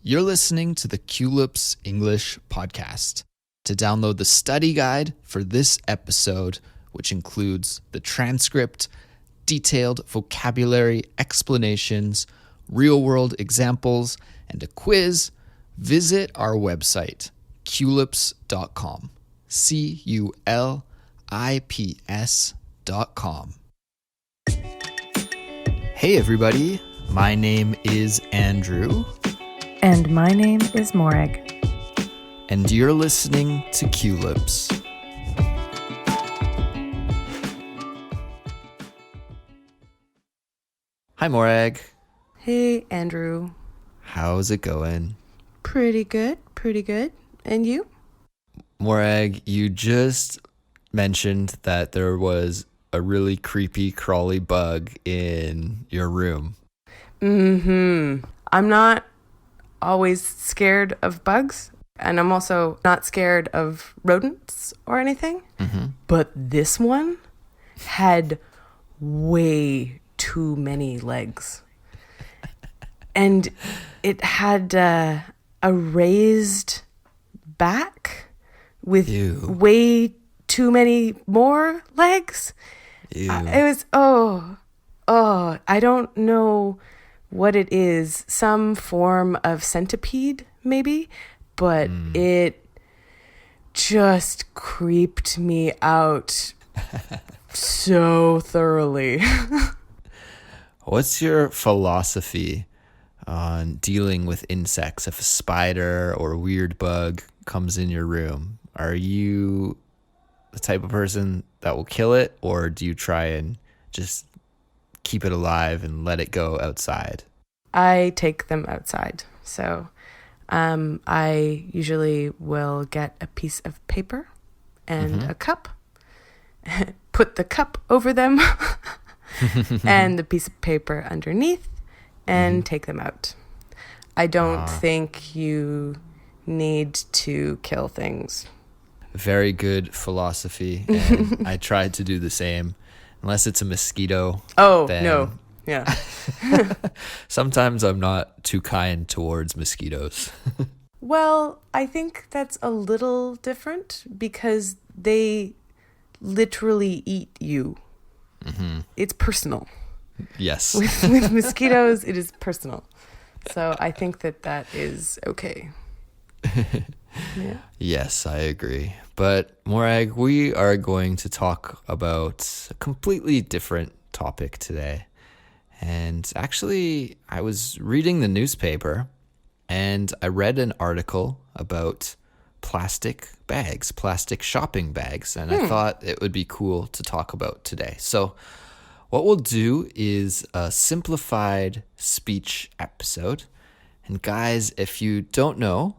You're listening to the Culips English podcast. To download the study guide for this episode, which includes the transcript, detailed vocabulary explanations, real-world examples, and a quiz, visit our website, culips.com. CULIPS.com. Hey everybody, my name is Andrew. And my name is Morag. And you're listening to Culips. Hi Morag. Hey Andrew. How's it going? Pretty good. And you? Morag, you just mentioned that there was a really creepy crawly bug in your room. I'm not always scared of bugs, and I'm also not scared of rodents or anything. But this one had way too many legs. And it had a raised back with way too many more legs. It was, I don't know what it is. Some form of centipede, maybe. But it just creeped me out so thoroughly. What's your philosophy on dealing with insects? If a spider or a weird bug comes in your room, are you the type of person that will kill it, or do you try and just keep it alive and let it go outside? I take them outside. So I usually will get a piece of paper and a cup, put the cup over them and the piece of paper underneath, and take them out. I don't think you need to kill things. Very good philosophy, and I tried to do the same. Unless it's a mosquito. No. Yeah. Sometimes I'm not too kind towards mosquitoes. Well, I think that's a little different because they literally eat you. It's personal. Yes. With mosquitoes, it is personal. So I think that is okay. Yeah. Yes, I agree. But Morag, we are going to talk about a completely different topic today. And actually, I was reading the newspaper and I read an article about plastic bags, plastic shopping bags, and I thought it would be cool to talk about today. So what we'll do is a simplified speech episode. And guys, if you don't know,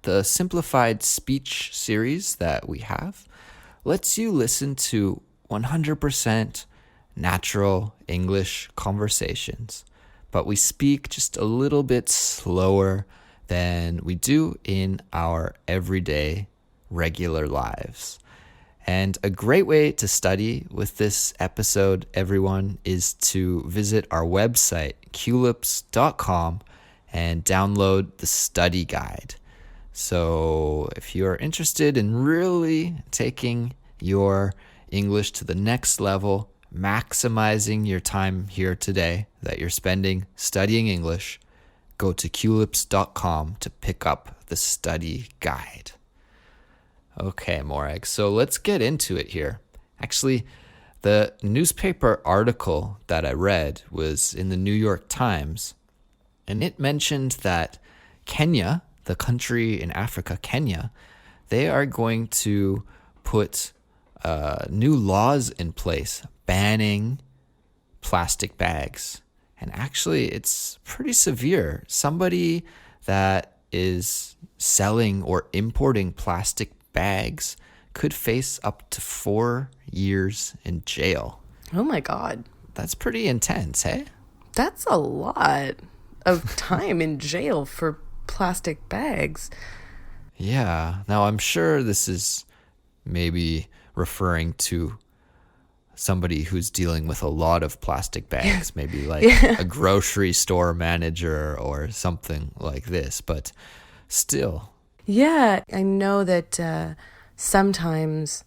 the Simplified Speech series that we have lets you listen to 100% natural English conversations, but we speak just a little bit slower than we do in our everyday regular lives. And a great way to study with this episode, everyone, is to visit our website, culips.com, and download the study guide. So if you're interested in really taking your English to the next level, maximizing your time here today that you're spending studying English, go to culips.com to pick up the study guide. Okay, Morag, so let's get into it here. Actually, the newspaper article that I read was in the New York Times, and it mentioned that Kenya, the country in Africa, Kenya, they are going to put new laws in place banning plastic bags. And actually, it's pretty severe. Somebody that is selling or importing plastic bags could face up to 4 years in jail. Oh my God. That's pretty intense, hey? That's a lot of time in jail for plastic bags. Yeah. Now, I'm sure this is maybe referring to somebody who's dealing with a lot of plastic bags, maybe like Yeah. a grocery store manager or something like this, but still. Yeah, I know that sometimes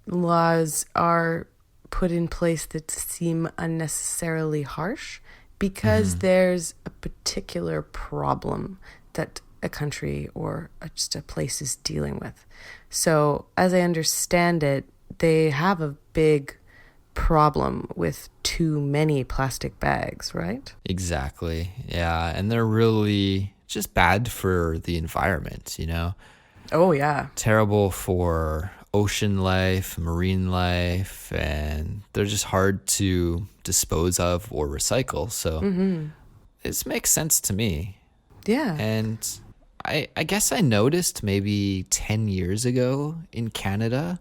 laws are put in place that seem unnecessarily harsh because there's a particular problem that a country or just a place is dealing with. So, as I understand it, they have a big problem with too many plastic bags, right? Exactly. Yeah. And they're really just bad for the environment, you know? Oh, yeah. Terrible for ocean life, marine life, and they're just hard to dispose of or recycle. So this makes sense to me. Yeah. And I guess I noticed maybe 10 years ago in Canada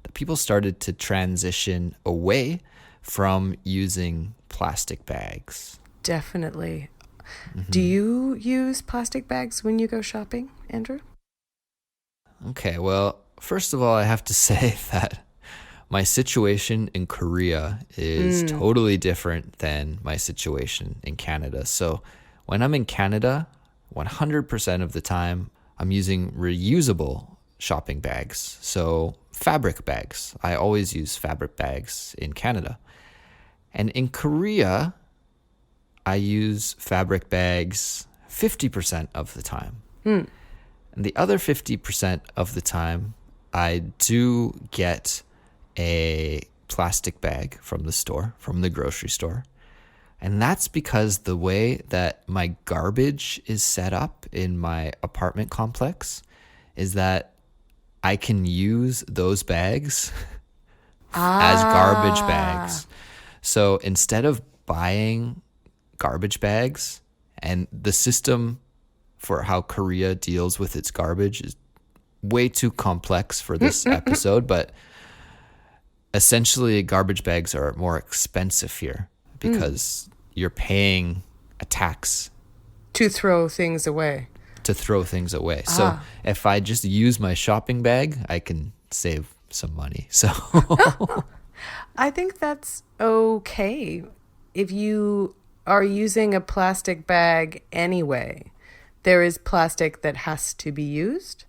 that people started to transition away from using plastic bags. Definitely. Do you use plastic bags when you go shopping, Andrew? Okay, well, first of all, I have to say that my situation in Korea is totally different than my situation in Canada. So when I'm in Canada, 100% of the time, I'm using reusable shopping bags. So fabric bags. I always use fabric bags in Canada. And in Korea, I use fabric bags 50% of the time. And the other 50% of the time, I do get a plastic bag from the store, from the grocery store. And that's because the way that my garbage is set up in my apartment complex is that I can use those bags as garbage bags. So instead of buying garbage bags, and the system for how Korea deals with its garbage is way too complex for this episode, but essentially garbage bags are more expensive here because you're paying a tax To throw things away. to throw things away. So if I just use my shopping bag, I can save some money. So I think that's okay. If you are using a plastic bag anyway, there is plastic that has to be used.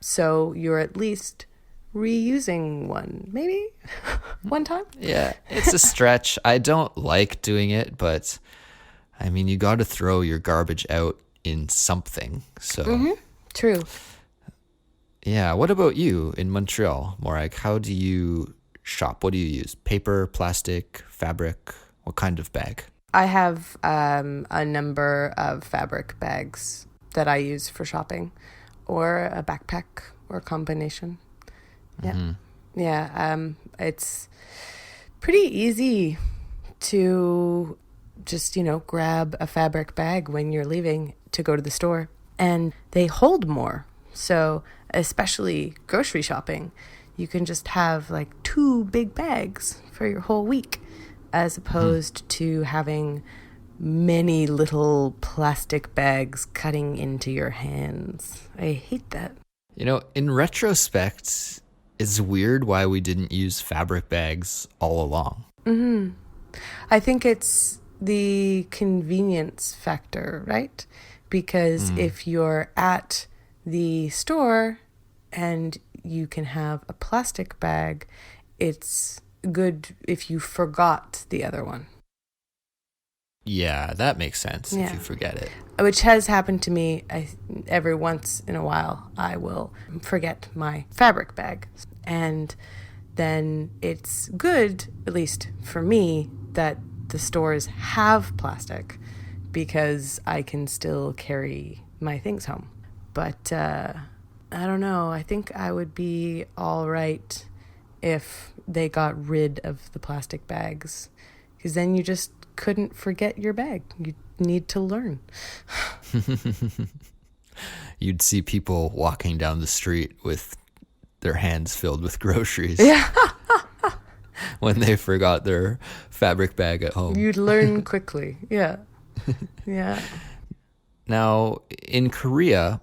So you're at least reusing one, maybe one time. yeah, it's a stretch. I don't like doing it, but I mean, you got to throw your garbage out in something. So True. yeah, what about you in Montreal, Morag? How do you shop? What do you use? Paper, plastic, fabric? What kind of bag? I have a number of fabric bags that I use for shopping, or a backpack, or a combination. Yeah. Yeah. It's pretty easy to just, grab a fabric bag when you're leaving to go to the store, and they hold more. So, especially grocery shopping, you can just have like 2 big bags for your whole week, as opposed to having many little plastic bags cutting into your hands. I hate that. In retrospect, it's weird why we didn't use fabric bags all along. I think it's the convenience factor, right? Because if you're at the store and you can have a plastic bag, it's good if you forgot the other one. Yeah, that makes sense if Yeah. you forget it. Which has happened to me every once in a while. I will forget my fabric bag. And then it's good, at least for me, that the stores have plastic because I can still carry my things home. But I don't know. I think I would be all right if they got rid of the plastic bags, because then you just couldn't forget your bag. You need to learn. You'd see people walking down the street with their hands filled with groceries. Yeah. When they forgot their fabric bag at home. You'd learn quickly. Yeah. Yeah. Now, in Korea,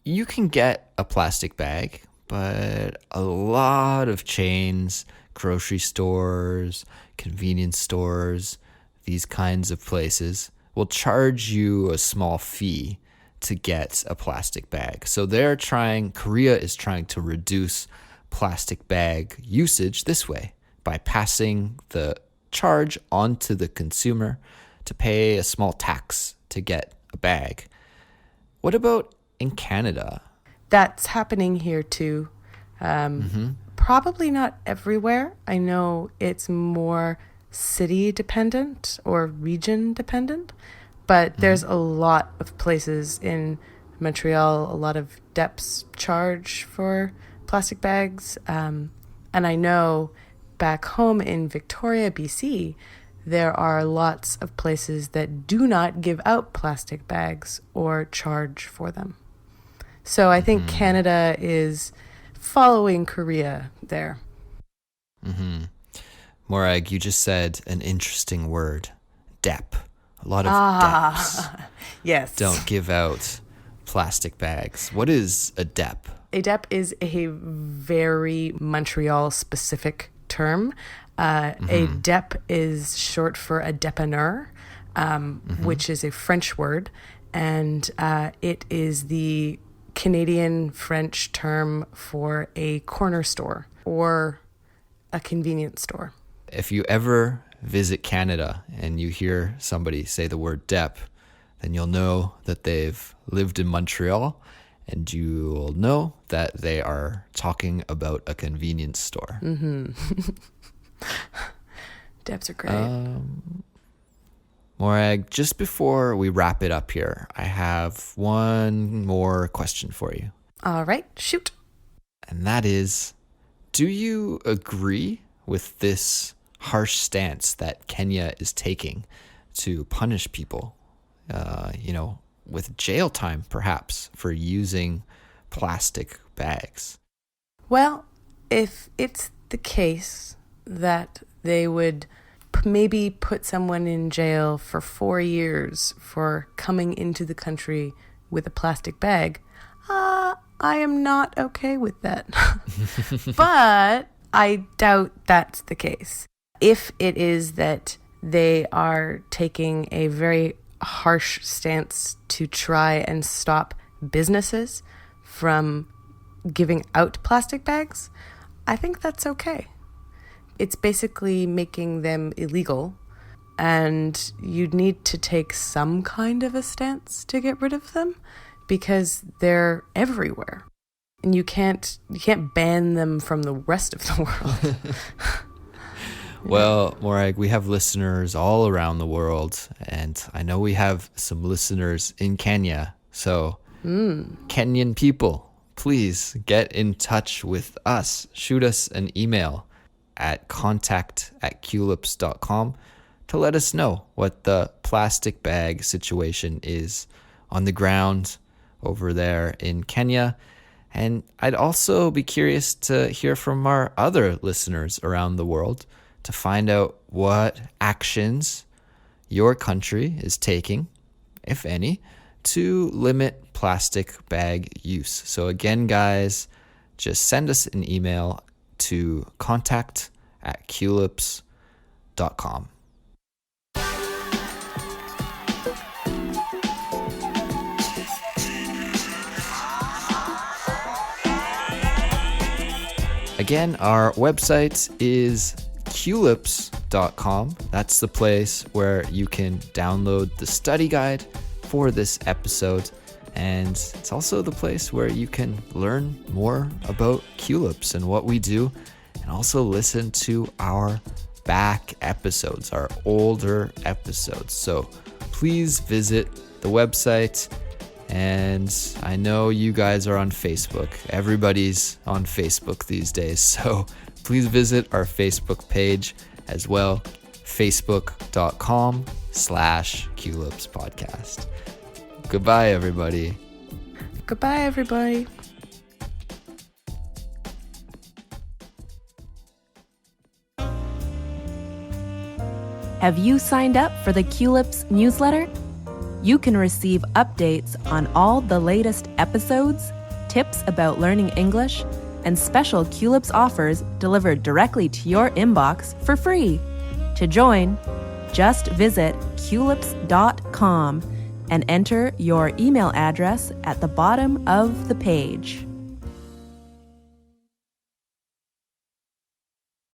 you can get a plastic bag, but a lot of chains grocery stores, convenience stores, these kinds of places will charge you a small fee to get a plastic bag. So Korea is trying to reduce plastic bag usage this way by passing the charge onto the consumer to pay a small tax to get a bag. What about in Canada? That's happening here too. Probably not everywhere. I know it's more city dependent or region dependent, but there's a lot of places in Montreal, a lot of DEPs charge for plastic bags. And I know back home in Victoria, BC, there are lots of places that do not give out plastic bags or charge for them. So I think Canada is following Korea there. Morag, you just said an interesting word, DEP. A lot of DEPs Yes. don't give out plastic bags. What is a DEP? A DEP is a very Montreal-specific term. A DEP is short for a dépanneur, which is a French word, and it is the Canadian French term for a corner store or a convenience store. If you ever visit Canada and you hear somebody say the word DEP, then you'll know that they've lived in Montreal, and you'll know that they are talking about a convenience store. DEPs are great. Morag, just before we wrap it up here, I have one more question for you. All right, shoot. And that is, do you agree with this harsh stance that Kenya is taking to punish people, with jail time perhaps for using plastic bags? Well, if it's the case that they would maybe put someone in jail for 4 years for coming into the country with a plastic bag, I am not okay with that. But I doubt that's the case. If it is that they are taking a very harsh stance to try and stop businesses from giving out plastic bags, I think that's okay. It's basically making them illegal, and you need to take some kind of a stance to get rid of them because they're everywhere. And you can't ban them from the rest of the world. Well, Morag, we have listeners all around the world, and I know we have some listeners in Kenya. So, Kenyan people, please get in touch with us. Shoot us an email at contact@culips.com to let us know what the plastic bag situation is on the ground over there in Kenya. And I'd also be curious to hear from our other listeners around the world to find out what actions your country is taking, if any, to limit plastic bag use. So again, guys, just send us an email to contact@culips.com. Again, our website is culips.com. That's the place where you can download the study guide for this episode. And it's also the place where you can learn more about Culips and what we do, and also listen to our back episodes, our older episodes. So please visit the website. And I know you guys are on Facebook. Everybody's on Facebook these days. So please visit our Facebook page as well, facebook.com/Culips podcast. Goodbye, everybody. Goodbye, everybody. Have you signed up for the Culips newsletter? You can receive updates on all the latest episodes, tips about learning English, and special Culips offers delivered directly to your inbox for free. To join, just visit culips.com and enter your email address at the bottom of the page.